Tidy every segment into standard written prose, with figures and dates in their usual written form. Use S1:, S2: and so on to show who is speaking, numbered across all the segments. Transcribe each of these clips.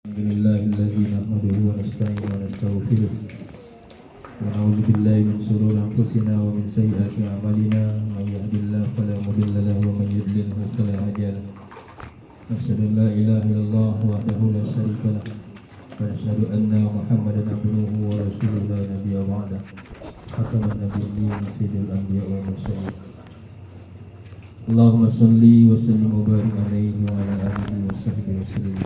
S1: Alhamdulillahilladzi nahmaduhu wa nasta'inu wa nastaghfiruh wa na'udzu billahi min shururi anfusina wa min sayyiati a'malina may yahdihillahu fala mudilla lahu wa may yudlilhu fala hadiya lahu. Asyhadu an la ilaha illallah wahdahu la syarika lah wa asyhadu anna Muhammadan abduhu wa rasuluhu la nabiyya ba'dah. Khataman nabiyyin sayyidul anbiya wal mursalin. Allahumma salli wa sallim wa barik alaihi wa ala alihi wa sahbihi wa sallim.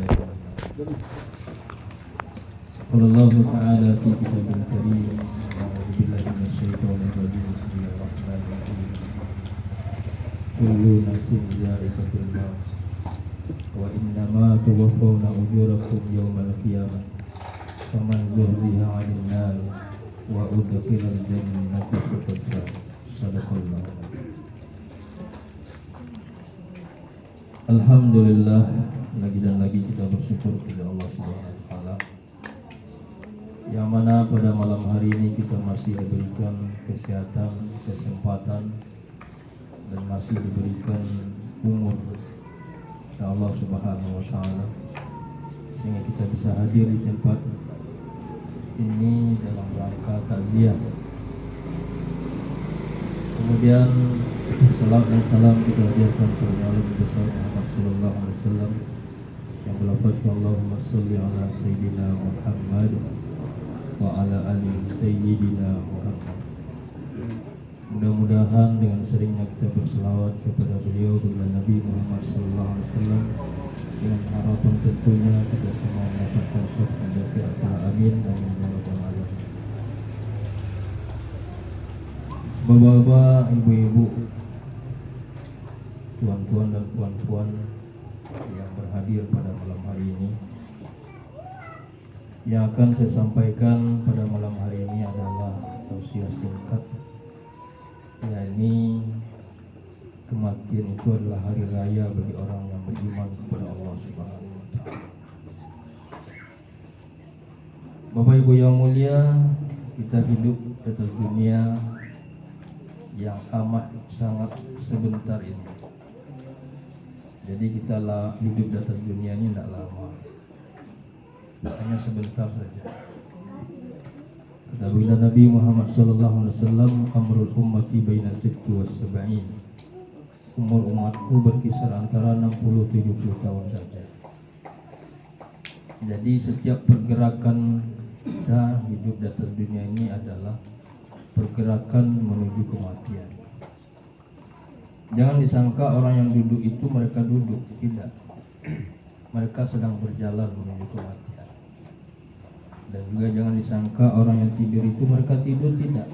S1: قال الله تعالى في كتابه الكريم أعوذ بالله من الشيطان الرجيم بسم الله الرحمن الرحيم كل نفس ذائقة الموت وإنما توفون أجوركم يوم القيامة فمن زحزح عن النار وأدخل الجنة فقد فاز. صدق الله. Alhamdulillah, lagi dan lagi kita bersyukur kepada Allah Subhanahu wa taala yang mana pada malam hari ini kita masih diberikan kesehatan, kesempatan dan masih diberikan umur oleh Allah Subhanahu wa taala sehingga kita bisa hadir di tempat ini dalam rangka takziah. Kemudian salam dan salam kita hadirkan kepada Nabi besar Muhammad sallallahu alaihi wasallam yang melafazkan Allahumma shalli ala sayyidina Muhammad wa ala ali sayyidina Muhammad. Mudah-mudahan dengan seringnya kita berselawat kepada beliau dengan Nabi Muhammad sallallahu alaihi wasallam dengan harapan tentunya kita semua mendapatkan surga dan akhirat. Amin amin ya rabbal alamin. Bapak-bapak, ibu-ibu, tuan-tuan dan puan-puan yang berhadir pada malam hari ini, yang akan saya sampaikan pada malam hari ini adalah tausiah singkat, yakni kematian itu adalah hari raya bagi orang yang beriman kepada Allah Subhanahu wa taala. Bapak Ibu yang mulia, kita hidup di atas dunia yang amat sangat sebentar ini. Jadi kita hidup di atas dunia ini tidak lama, hanya sebentar saja. Kata baginda Nabi Muhammad sallallahu alaihi wasallam, amrul ummati baina sitti was sab'in. Umur umatku berkisar antara 60-70 tahun saja. Jadi setiap pergerakan kita hidup di atas dunia ini adalah pergerakan menuju kematian. Jangan disangka orang yang duduk itu mereka duduk, tidak. Mereka sedang berjalan menuju kematian. Dan juga jangan disangka orang yang tidur itu mereka tidur, tidak.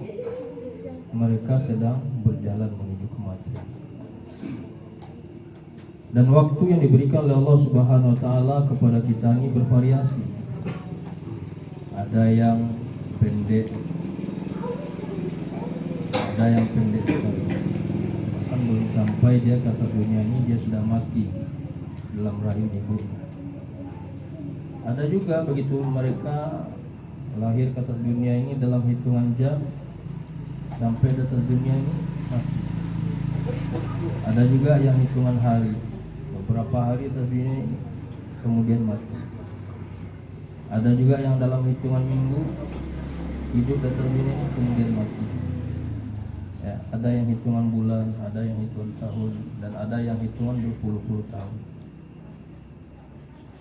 S1: Mereka sedang berjalan menuju kematian. Dan waktu yang diberikan oleh Allah Subhanahu wa taala kepada kita ini bervariasi. Ada yang pendek, ada yang pendek sekali. Bahkan belum sampai dia ke atas dunia ini dia sudah mati dalam rahim ibunya. Ada juga begitu mereka lahir ke atas dunia ini dalam hitungan jam sampai di atas dunia ini mati. Ada juga yang hitungan hari, beberapa hari atas dunia ini kemudian mati. Ada juga yang dalam hitungan minggu hidup di atas dunia ini kemudian mati. Ya, ada yang hitungan bulan, ada yang hitungan tahun, dan ada yang hitungan berpuluh-puluh tahun.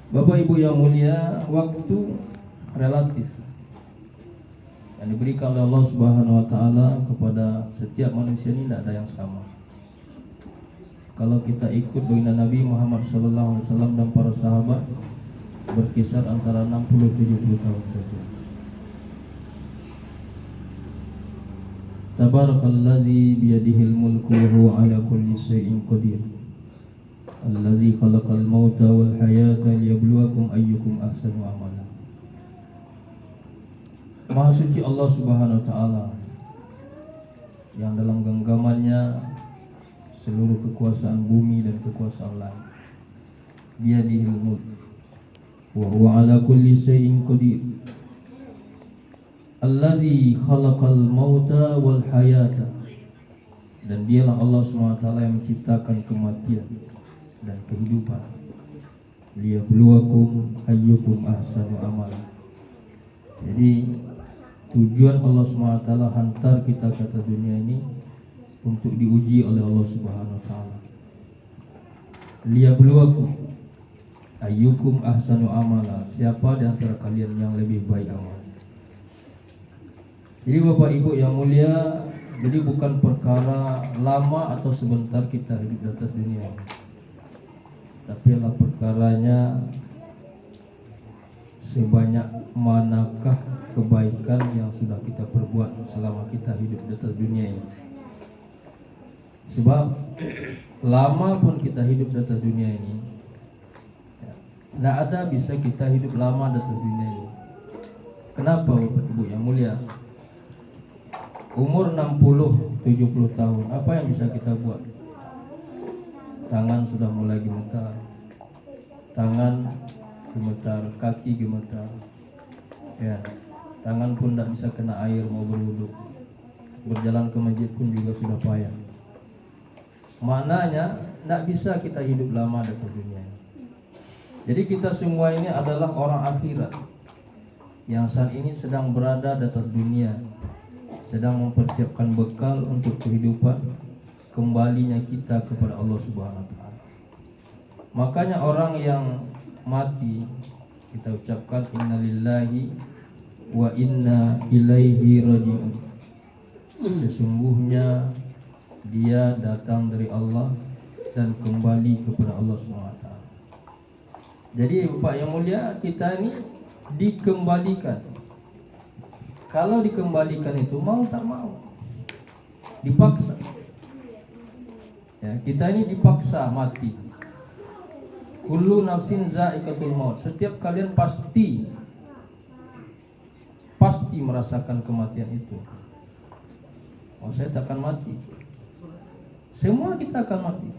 S1: Bapak Ibu yang mulia, waktu relatif yang diberikan oleh Allah Subhanahu wa taala kepada setiap manusia ini tidak ada yang sama. Kalau kita ikut baginda Nabi Muhammad sallallahu alaihi wasallam dan para sahabat, berkisar antara 60-70 tahun saja. Tabarakalladzi biyadihil mulku wa huwa ala kulli syai'in qadir. Alladzi khalaqal mauta wal hayata liyabluwakum ayyukum ahsanu amala. Maha suci Allah Subhanahu wa taala yang dalam genggamannya seluruh kekuasaan bumi dan kekuasaan langit. Biyadihil mulku wa huwa ala kulli syai'in qadir. Allazi khalaqal mauta wal hayata. Dan dialah Allah SWT yang menciptakan kematian dan kehidupan. liyabluwakum ayyukum ahsanu amala. Jadi tujuan Allah SWT hantar kita ke atas dunia ini untuk diuji oleh Allah Subhanahu wa taala. Liyabluwakum ayyukum ahsanu amala, siapa di antara kalian yang lebih baik amal. Jadi Bapak Ibu yang mulia, jadi bukan perkara lama atau sebentar kita hidup di atas dunia ini, tapi adalah perkaranya sebanyak manakah kebaikan yang sudah kita perbuat selama kita hidup di atas dunia ini. Sebab lama pun kita hidup di atas dunia ini, tidak ada bisa kita hidup lama di atas dunia ini. Kenapa Bapak Ibu yang mulia? Umur 60-70 tahun, apa yang bisa kita buat? Tangan sudah mulai gemetar, tangan gemetar, kaki gemetar, ya, tangan pun tidak bisa kena air mau berwudu, berjalan ke masjid pun juga sudah payah. Maknanya tidak bisa kita hidup lama di atas dunia. Jadi kita semua ini adalah orang akhirat yang saat ini sedang berada di atas dunia, sedang mempersiapkan bekal untuk kehidupan kembalinya kita kepada Allah Subhanahu wa taala. Makanya orang yang mati kita ucapkan innalillahi wa inna ilaihi raji'un. Sesungguhnya dia datang dari Allah dan kembali kepada Allah Subhanahu wa taala. Jadi Bapak yang mulia, kita ini dikembalikan. Kalau dikembalikan itu mau tak mau, dipaksa. Ya, kita ini dipaksa mati. Kullu nafsin za'iqatul maut. Setiap kalian pasti merasakan kematian itu. Oh, saya takkan mati. Semua kita akan mati.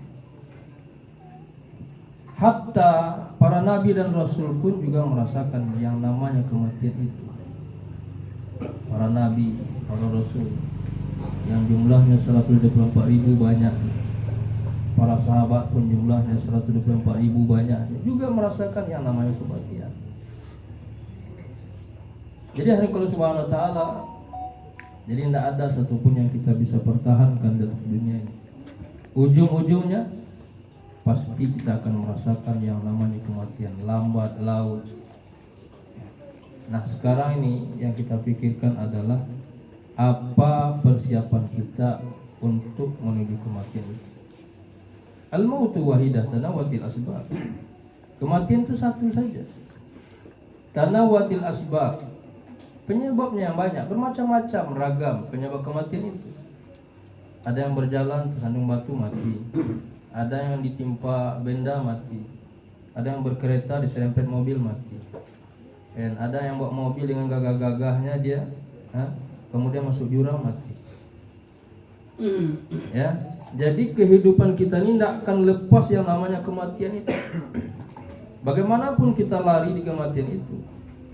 S1: Hatta para nabi dan rasul pun juga merasakan yang namanya kematian itu. Para nabi, para rasul yang jumlahnya 124.000 banyak. Para sahabat pun jumlahnya 124.000 banyak, juga merasakan yang namanya kematian. Jadi hari Allah Subhanahu wa taala, jadi tidak ada satupun yang kita bisa pertahankan dalam dunia ini. Ujung-ujungnya pasti kita akan merasakan yang namanya kematian, lambat laun. Nah, sekarang ini yang kita pikirkan adalah apa persiapan kita untuk menuju kematian itu. Al-mautu wahidah tanawatil asbab. Kematian itu satu saja. Tanawatil asbab. Penyebabnya yang banyak, bermacam-macam, ragam penyebab kematian itu. Ada yang berjalan tersandung batu mati. Ada yang ditimpa benda mati. Ada yang berkereta diserempet mobil mati. Dan ada yang bawa mobil dengan gagah-gagahnya dia, kemudian masuk jurang mati. Ya, jadi kehidupan kita ini tidak akan lepas yang namanya kematian itu. Bagaimanapun kita lari di kematian itu,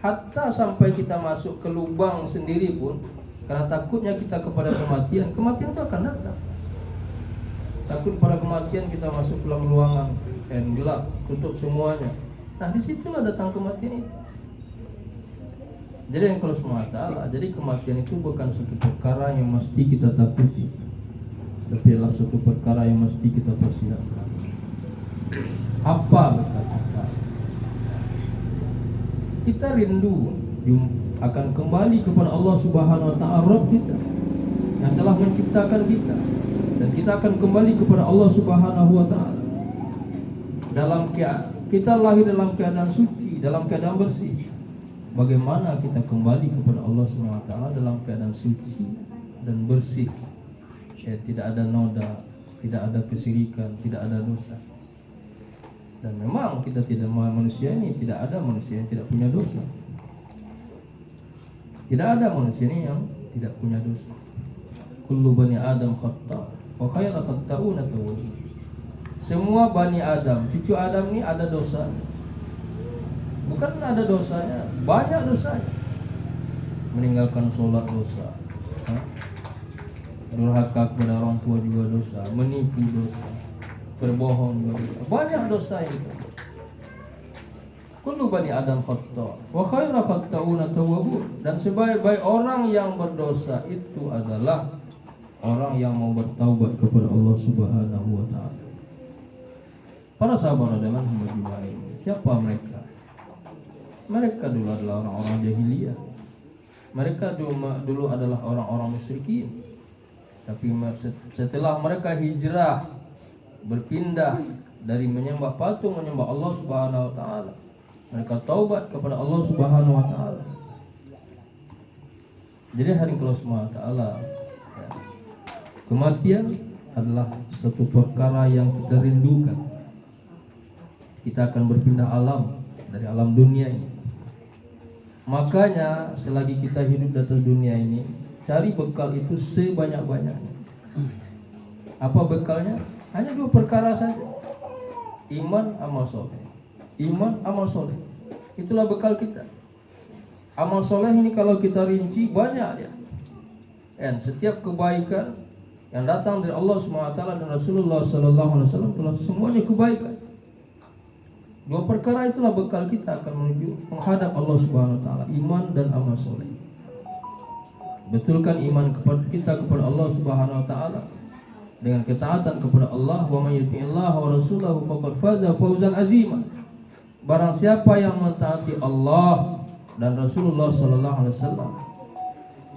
S1: hatta sampai kita masuk ke lubang sendiri pun, karena takutnya kita kepada kematian, kematian itu akan datang. Takut pada kematian kita masuk ke dalam ruangan dan gelap, tutup semuanya. Nah, disitulah datang kematian itu. Jadi yang kalau semata, jadi kematian itu bukan suatu perkara yang mesti kita takuti, tapi adalah suatu perkara yang mesti kita persiapkan. Apa kata kita rindu akan kembali kepada Allah Subhanahu wa taala, Rabb kita yang telah menciptakan kita, dan kita akan kembali kepada Allah Subhanahu wa taala. Kita lahir dalam keadaan suci, dalam keadaan bersih. Bagaimana kita kembali kepada Allah Subhanahu wa taala dalam keadaan suci dan bersih? Tidak ada noda, tidak ada kesyirikan, tidak ada dosa. Dan memang kita tidak, manusia ini tidak ada manusia yang tidak punya dosa. Tidak ada manusia ini yang tidak punya dosa. Kullu bani Adam khata' wa khairu khata'una tawwabun. Semua bani Adam, cucu Adam ini ada dosa. Bukan ada dosanya, banyak dosanya. Meninggalkan sholat dosa, durhaka kepada orang tua juga dosa, menipu dosa, berbohong juga dosa, banyak dosa itu. Kullu bani Adam khata' wa khairu khatta'una tawwabun. Dan sebaik-baik orang yang berdosa itu adalah orang yang mau bertaubat kepada Allah Subhanahu wa taala. Para sahabat Rasulullah Muhammad ini, siapa mereka? Mereka dulu adalah orang-orang jahiliyah. Mereka dulu adalah orang-orang musyrikin. Tapi setelah mereka hijrah, berpindah dari menyembah patung menyembah Allah Subhanahu wa taala, mereka taubat kepada Allah Subhanahu wa taala. Jadi hari Allah Subhanahu wa taala, kematian adalah satu perkara yang kita rindukan. Kita akan berpindah alam dari alam dunia ini. Makanya selagi kita hidup di atas dunia ini, cari bekal itu sebanyak-banyaknya. Apa bekalnya? Hanya dua perkara saja. Iman, amal soleh. Iman, amal soleh. Itulah bekal kita. Amal soleh ini kalau kita rinci banyak ya. Dan setiap kebaikan yang datang dari Allah SWT dan Rasulullah SAW telah semuanya kebaikan. Dua perkara itulah bekal kita akan menuju menghadap Allah Subhanahu wa taala, iman dan amal soleh. Betulkan iman kita kepada Allah Subhanahu wa taala dengan ketaatan kepada Allah. Wa may yuti'illaha wa rasulahu faqad faza fawzan azima. Barang siapa yang mentaati Allah dan Rasulullah sallallahu alaihi wasallam,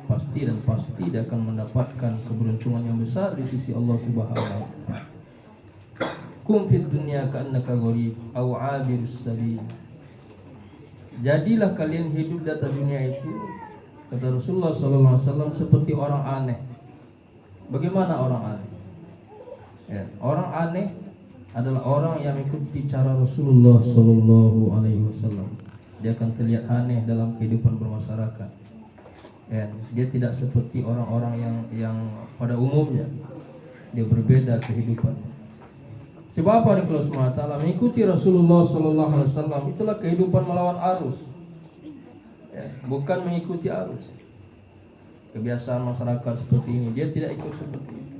S1: pasti dia akan mendapatkan keberuntungan yang besar di sisi Allah Subhanahu wa taala. Kum fid dunya ka'annaka gharib aw 'abirus sabil. Jadilah kalian hidup di atas dunia itu, kata Rasulullah sallallahu alaihi wasallam, seperti orang aneh. Bagaimana orang aneh? Ya, orang aneh adalah orang yang mengikuti cara Rasulullah sallallahu alaihi wasallam. Dia akan terlihat aneh dalam kehidupan bermasyarakat. Ya, dia tidak seperti orang-orang yang pada umumnya. Dia berbeda kehidupannya. Sebab apa Allah SWT mengikuti Rasulullah sallallahu alaihi wasallam itulah kehidupan melawan arus. Ya, bukan mengikuti arus. Kebiasaan masyarakat seperti ini, dia tidak ikut seperti itu.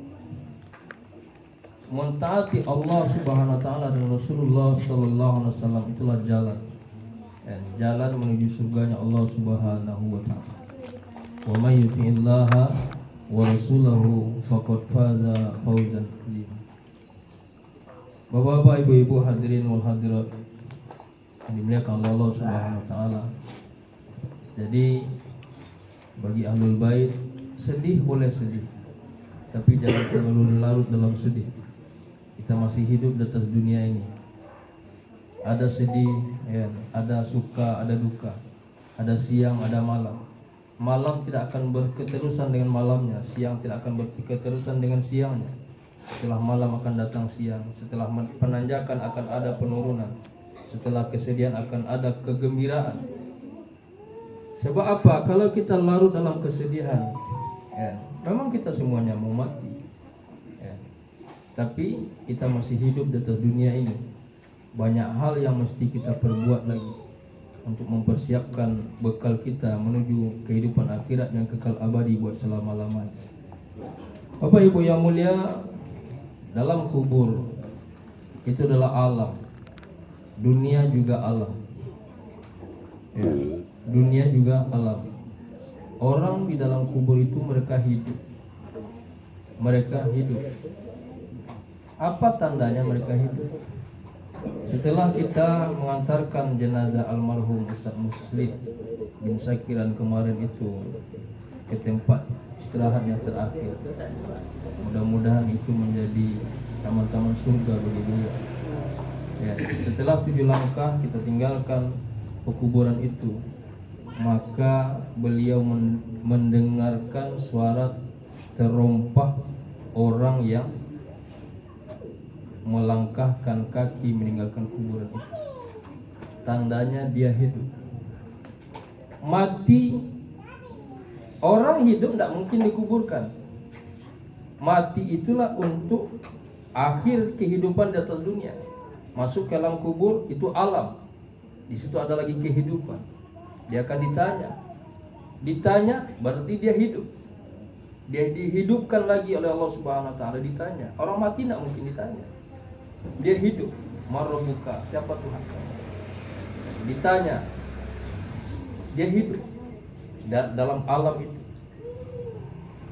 S1: Mentaati Allah Subhanahu wa taala dan Rasulullah sallallahu alaihi wasallam itulah jalan. Ya, jalan menuju surganya Allah Subhanahu wa taala. Wa may yuti'illaha wa rasulahu faqad faza fawzan azima. Bapak-bapak, ibu-ibu, hadirin wal hadirat yang dimuliakan Allah Subhanahu wa taala. Jadi bagi ahlul bait, sedih boleh sedih, tapi jangan terlalu larut dalam sedih. Kita masih hidup di atas dunia ini. Ada sedih, ya, ada suka, ada duka, ada siang, ada malam. Malam tidak akan berketerusan dengan malamnya, siang tidak akan berketerusan dengan siangnya. Setelah malam akan datang siang, setelah penanjakan akan ada penurunan, setelah kesedihan akan ada kegembiraan. Sebab apa? Kalau kita larut dalam kesedihan, ya, memang kita semuanya mau mati, ya. Tapi kita masih hidup di atas dunia ini. Banyak hal yang mesti kita perbuat lagi untuk mempersiapkan bekal kita menuju kehidupan akhirat yang kekal abadi buat selama-lamanya. Bapak Ibu yang mulia, dalam kubur itu adalah alam, dunia juga alam, ya, dunia juga alam. Orang di dalam kubur itu mereka hidup. Apa tandanya mereka hidup? Setelah kita mengantarkan jenazah almarhum Ustaz Muslim bin Sakiran kemarin itu ke tempat istirahat yang terakhir, mudah-mudahan itu menjadi taman-taman surga bagi beliau. Ya, setelah 7 langkah kita tinggalkan pekuburan itu, maka beliau mendengarkan suara terompah orang yang melangkahkan kaki meninggalkan kuburan itu. Tandanya dia hidup. Mati, orang hidup tidak mungkin dikuburkan. Mati itulah untuk akhir kehidupan di atas dunia. Masuk ke alam kubur itu alam. Di situ ada lagi kehidupan. Dia akan ditanya berarti dia hidup. Dia dihidupkan lagi oleh Allah Subhanahu wa taala, ditanya. Orang mati tidak mungkin ditanya. Dia hidup. Marabbuka, siapa Tuhan kamu? ditanya, dia hidup dalam alam itu.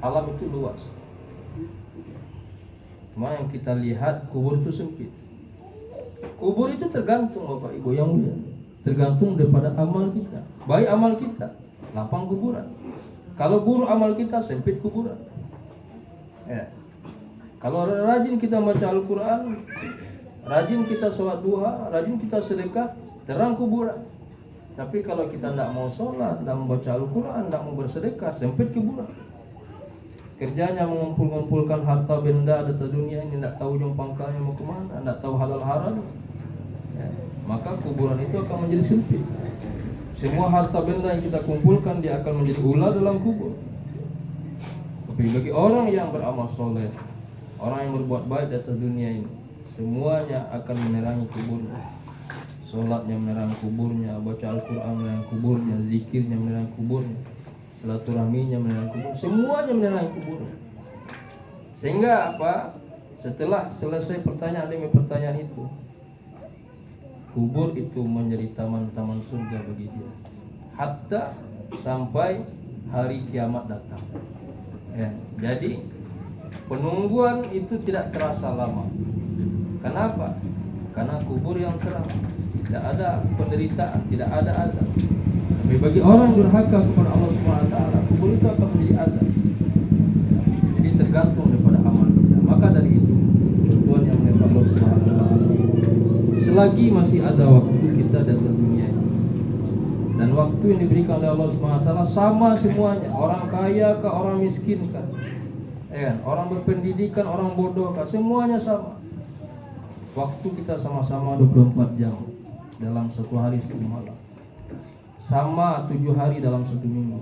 S1: Alam itu luas. Cuma yang kita lihat kubur itu sempit. Kubur itu tergantung Bapak Ibu yang mulia, tergantung daripada amal kita. Baik amal kita, lapang kuburan. Kalau buruk amal kita, sempit kuburan. Ya. Kalau rajin kita baca Al-Quran, rajin kita sholat duha, rajin kita sedekah, terang kuburan. Tapi kalau kita tidak mau sholat, tidak membaca Al-Quran, tidak mau bersedekah, sempit kuburan. Kerjanya mengumpulkan harta benda data dunia ini, tidak tahu ujung pangkalnya mau kemana, tidak tahu halal haram, ya, maka kuburan itu akan menjadi sempit. Semua harta benda yang kita kumpulkan, dia akan menjadi ular dalam kubur. Tapi bagi orang yang beramal soleh, orang yang berbuat baik di atas dunia ini, semuanya akan menerangi kuburnya. Sholatnya menerangi kuburnya, baca Al-Quran menerangi kuburnya, zikirnya menerangi kuburnya, silaturahminya menerangi kuburnya, semuanya menerangi kuburnya. Sehingga apa? Setelah selesai pertanyaan demi pertanyaan itu, kubur itu menjadi taman-taman surga bagi dia, hatta sampai hari kiamat datang. Ya, jadi penungguan itu tidak terasa lama. Kenapa? Karena kubur yang terang, tidak ada penderitaan, tidak ada azab. Tapi bagi orang yang durhaka kepada Allah SWT, kubur itu akan menjadi azab. Jadi tergantung daripada amal kita. Maka dari itu, Tuhan yang menyembah Allah SWT, selagi masih ada waktu kita datang dunia ini, dan waktu yang diberikan oleh Allah SWT sama semuanya, orang kaya kah, orang miskin kah, ya, orang berpendidikan, orang bodoh kah, semuanya sama. Waktu kita sama-sama 24 jam dalam satu hari satu malam, sama 7 hari dalam satu minggu,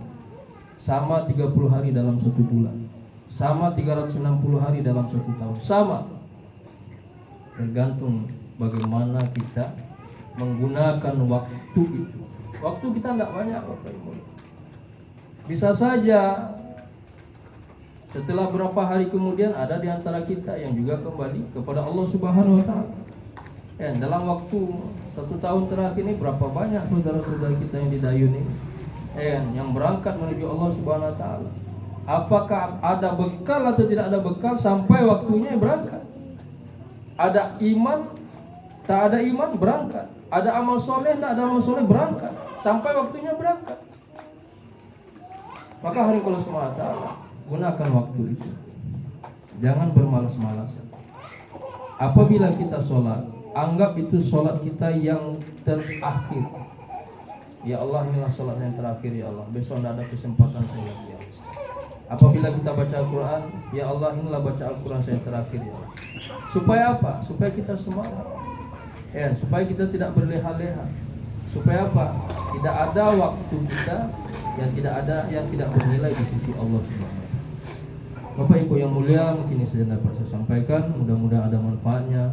S1: sama 30 hari dalam satu bulan, sama 360 hari dalam satu tahun, sama. Tergantung bagaimana kita menggunakan waktu itu. Waktu kita tidak banyak Bapak Ibu. Bisa saja setelah berapa hari kemudian ada di antara kita yang juga kembali kepada Allah Subhanahu wa taala. Ya, dalam waktu 1 tahun terakhir ini berapa banyak saudara-saudara kita yang di Dayun ini, yang berangkat menuju Allah Subhanahu wa taala. Apakah ada bekal atau tidak ada bekal sampai waktunya berangkat? Ada iman, tak ada iman berangkat. Ada amal soleh, tak ada amal soleh berangkat sampai waktunya berangkat. Maka hari Allah Subhanahu wa taala, gunakan waktu itu. Jangan bermalas-malasan. Apabila kita sholat, anggap itu sholat kita yang terakhir. Ya Allah, inilah sholat yang terakhir ya Allah. Besok tidak ada kesempatan saya lagi ya Allah. Apabila kita baca Al-Quran, ya Allah, inilah baca Al-Quran saya terakhir ya Allah. Supaya apa? Supaya kita semangat, ya, supaya kita tidak berleha-leha. Supaya apa? Tidak ada waktu kita yang tidak bernilai di sisi Allah Subhanahu. Bapak Ibu yang mulia, mungkin ini saja dapat saya sampaikan. Mudah-mudahan ada manfaatnya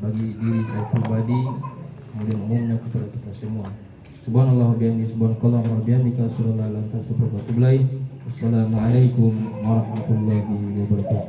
S1: bagi diri saya pribadi, kemudian umumnya kepada kita semua. Subhanallah wa bihamdihi, subhanakallah wa bihamdika, asyhadu an la ilaha illa anta, astaghfiruka wa atubu ilaik. Assalamualaikum warahmatullahi wabarakatuh.